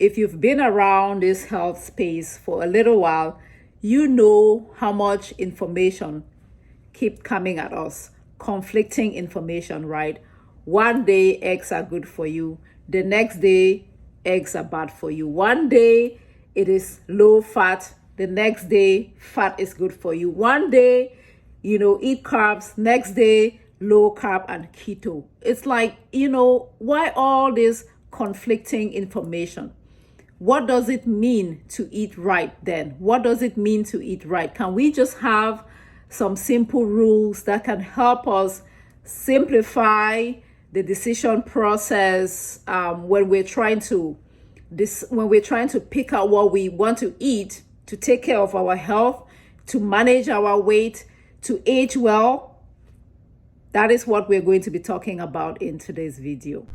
if you've been around this health space for a little while, you know how much information keep coming at us, conflicting information, right? One day eggs are good for you, the next day eggs are bad for you. One day it is low fat, the next day fat is good for you. One day, eat carbs, next day low carb and keto. It's like, why all this conflicting information? What does it mean to eat right then? What does it mean to eat right? Can we just have some simple rules that can help us simplify the decision process when we're trying to pick out what we want to eat to take care of our health, to manage our weight, to age well? That is what we're going to be talking about in today's video.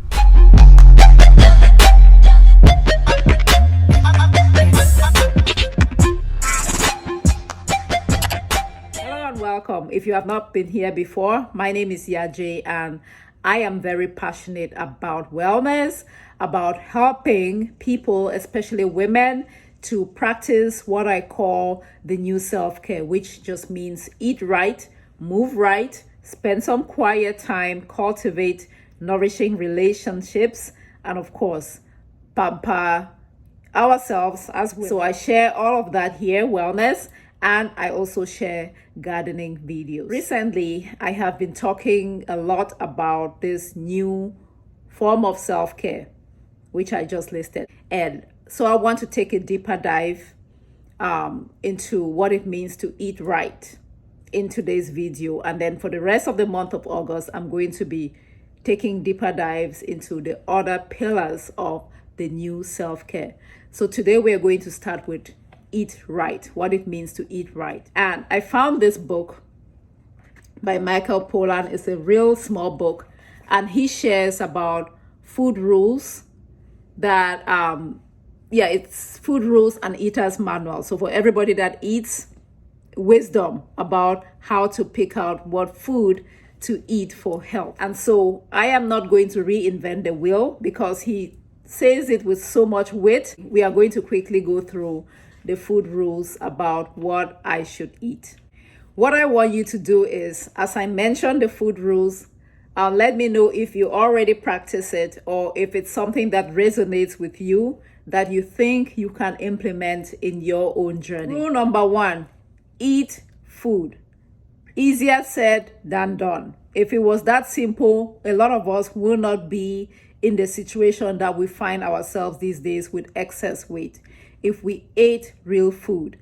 Welcome. If you have not been here before, my name is YAJE and I am very passionate about wellness, about helping people, especially women, to practice what I call the new self-care, which just means eat right, move right, spend some quiet time, cultivate nourishing relationships, and of course, pamper ourselves as well. So I share all of that here, wellness, and I also share gardening videos. Recently, I have been talking a lot about this new form of self-care, which I just listed. And so I want to take a deeper dive into what it means to eat right in today's video. And then for the rest of the month of August, I'm going to be taking deeper dives into the other pillars of the new self-care. So today we're going to start with eat right, what it means to eat right. And I found this book by Michael Pollan. It's a real small book, and he shares about food rules that it's food rules and eater's manual. So for everybody that eats, wisdom about how to pick out what food to eat for health. And so I am not going to reinvent the wheel because he says it with so much wit. We are going to quickly go through the food rules about what I should eat. What I want you to do is, as I mentioned the food rules, let me know if you already practice it or if it's something that resonates with you that you think you can implement in your own journey. Rule number 1, eat food. Easier said than done. If it was that simple, a lot of us will not be in the situation that we find ourselves these days with excess weight. If we ate real food.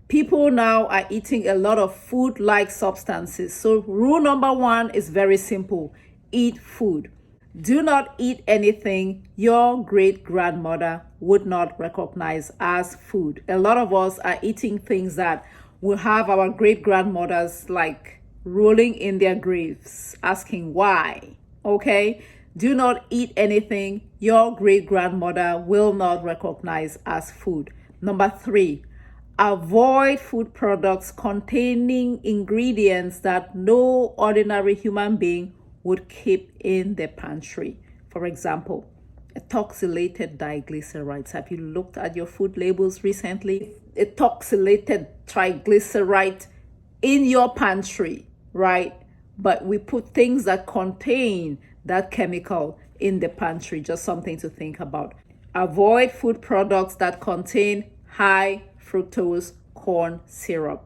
People now are eating a lot of food-like substances. So rule number 1 is very simple. Eat food. Do not eat anything your great-grandmother would not recognize as food. A lot of us are eating things that will have our great-grandmothers like rolling in their graves, asking why, okay? Do not eat anything your great-grandmother will not recognize as food. Number 3, avoid food products containing ingredients that no ordinary human being would keep in the pantry. For example, ethoxylated diglycerides. Have you looked at your food labels recently? Ethoxylated triglyceride in your pantry, right? But we put things that contain that chemical in the pantry. Just something to think about. Avoid food products that contain high fructose corn syrup.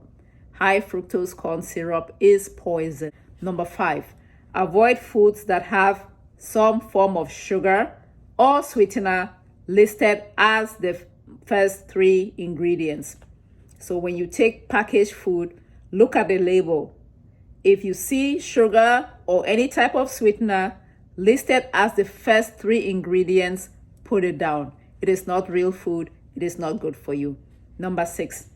High fructose corn syrup is poison. Number 5, avoid foods that have some form of sugar or sweetener listed as the first 3 ingredients. So when you take packaged food, look at the label. If you see sugar or any type of sweetener listed as the first 3 ingredients, put it down. It is not real food. It is not good for you. Number 6,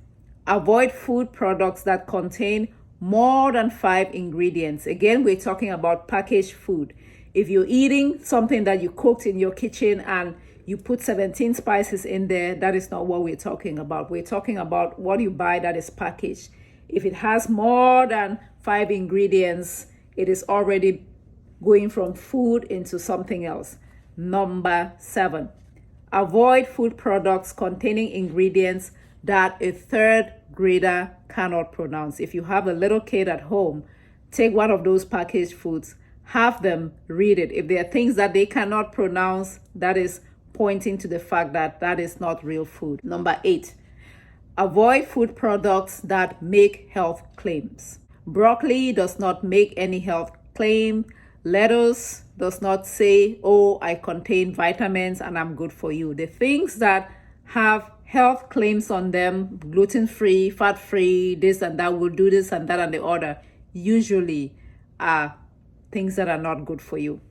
avoid food products that contain more than 5 ingredients. Again, we're talking about packaged food. If you're eating something that you cooked in your kitchen and you put 17 spices in there, that is not what we're talking about. We're talking about what you buy that is packaged. If it has more than 5 ingredients, it is already going from food into something else. Number 7, Avoid food products containing ingredients that a third grader cannot pronounce. If you have a little kid at home, take one of those packaged foods, have them read it. If there are things that they cannot pronounce, that is pointing to the fact that that is not real food. Number 8, avoid food products that make health claims. Broccoli does not make any health claim. Lettuce does not say, oh, I contain vitamins and I'm good for you. The things that have health claims on them, gluten-free, fat-free, this and that, will do this and that and the other, usually are things that are not good for you.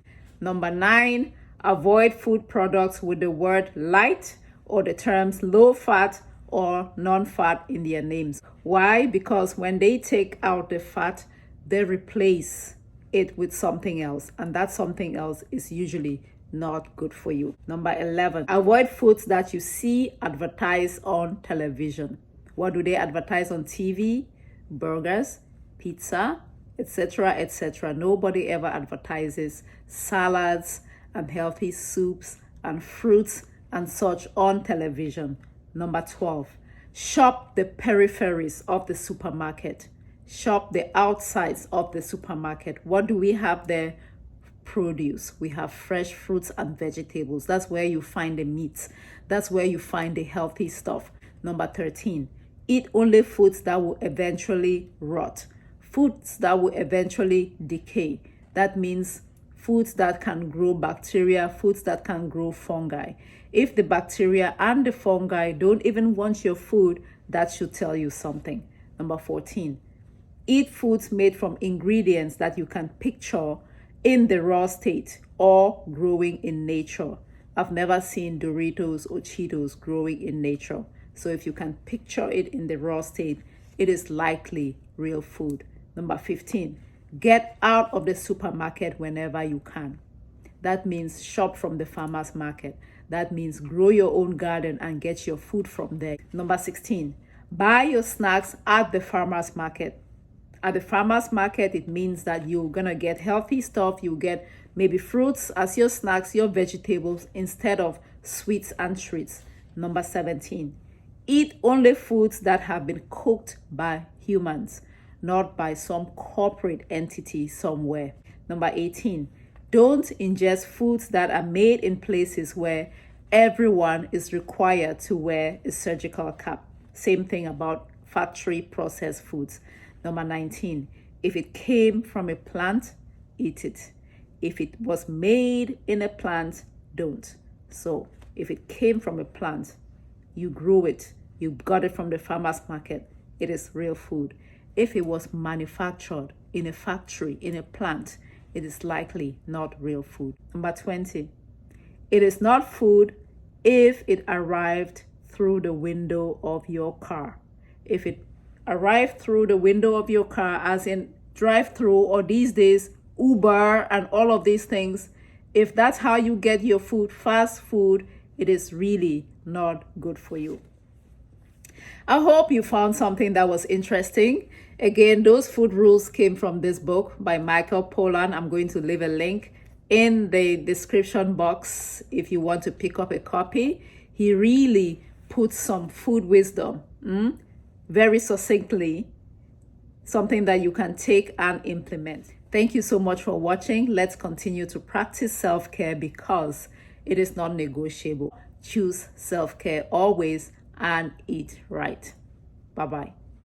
Number 9, avoid food products with the word light or the terms low fat or non-fat in their names. Why? Because when they take out the fat, they replace it with something else, and that something else is usually not good for you. Number 11, avoid foods that you see advertised on television. What do they advertise on TV? Burgers, pizza, etc., etc. Nobody ever advertises salads and healthy soups and fruits and such on television. Number 12, shop the peripheries of the supermarket. Shop the outsides of the supermarket. What do we have there? Produce. We have fresh fruits and vegetables. That's where you find the meats. That's where you find the healthy stuff. Number 13, eat only foods that will eventually rot. Foods that will eventually decay. That means foods that can grow bacteria, foods that can grow fungi. If the bacteria and the fungi don't even want your food, that should tell you something. Number 14, eat foods made from ingredients that you can picture in the raw state or growing in nature. I've never seen Doritos or Cheetos growing in nature. So if you can picture it in the raw state, it is likely real food. Number 15, get out of the supermarket whenever you can. That means shop from the farmer's market. That means grow your own garden and get your food from there. Number 16, buy your snacks at the farmer's market. At the farmer's market, it means that you're going to get healthy stuff. You get maybe fruits as your snacks, your vegetables, instead of sweets and treats. Number 17, eat only foods that have been cooked by humans, not by some corporate entity somewhere. Number 18, don't ingest foods that are made in places where everyone is required to wear a surgical cap. Same thing about factory processed foods. Number 19, if it came from a plant, eat it. If it was made in a plant, don't. So if it came from a plant, you grew it, you got it from the farmer's market, it is real food. If it was manufactured in a factory, in a plant, it is likely not real food. Number 20, it is not food if it arrived through the window of your car. If it arrived through the window of your car, as in drive-through, or these days Uber and all of these things, if that's how you get your food, fast food, it is really not good for you. I hope you found something that was interesting. Again, those food rules came from this book by Michael Pollan. I'm going to leave a link in the description box if you want to pick up a copy. He really puts some food wisdom very succinctly, something that you can take and implement. Thank you so much for watching. Let's continue to practice self-care because it is not negotiable. Choose self-care always and eat right. Bye-bye.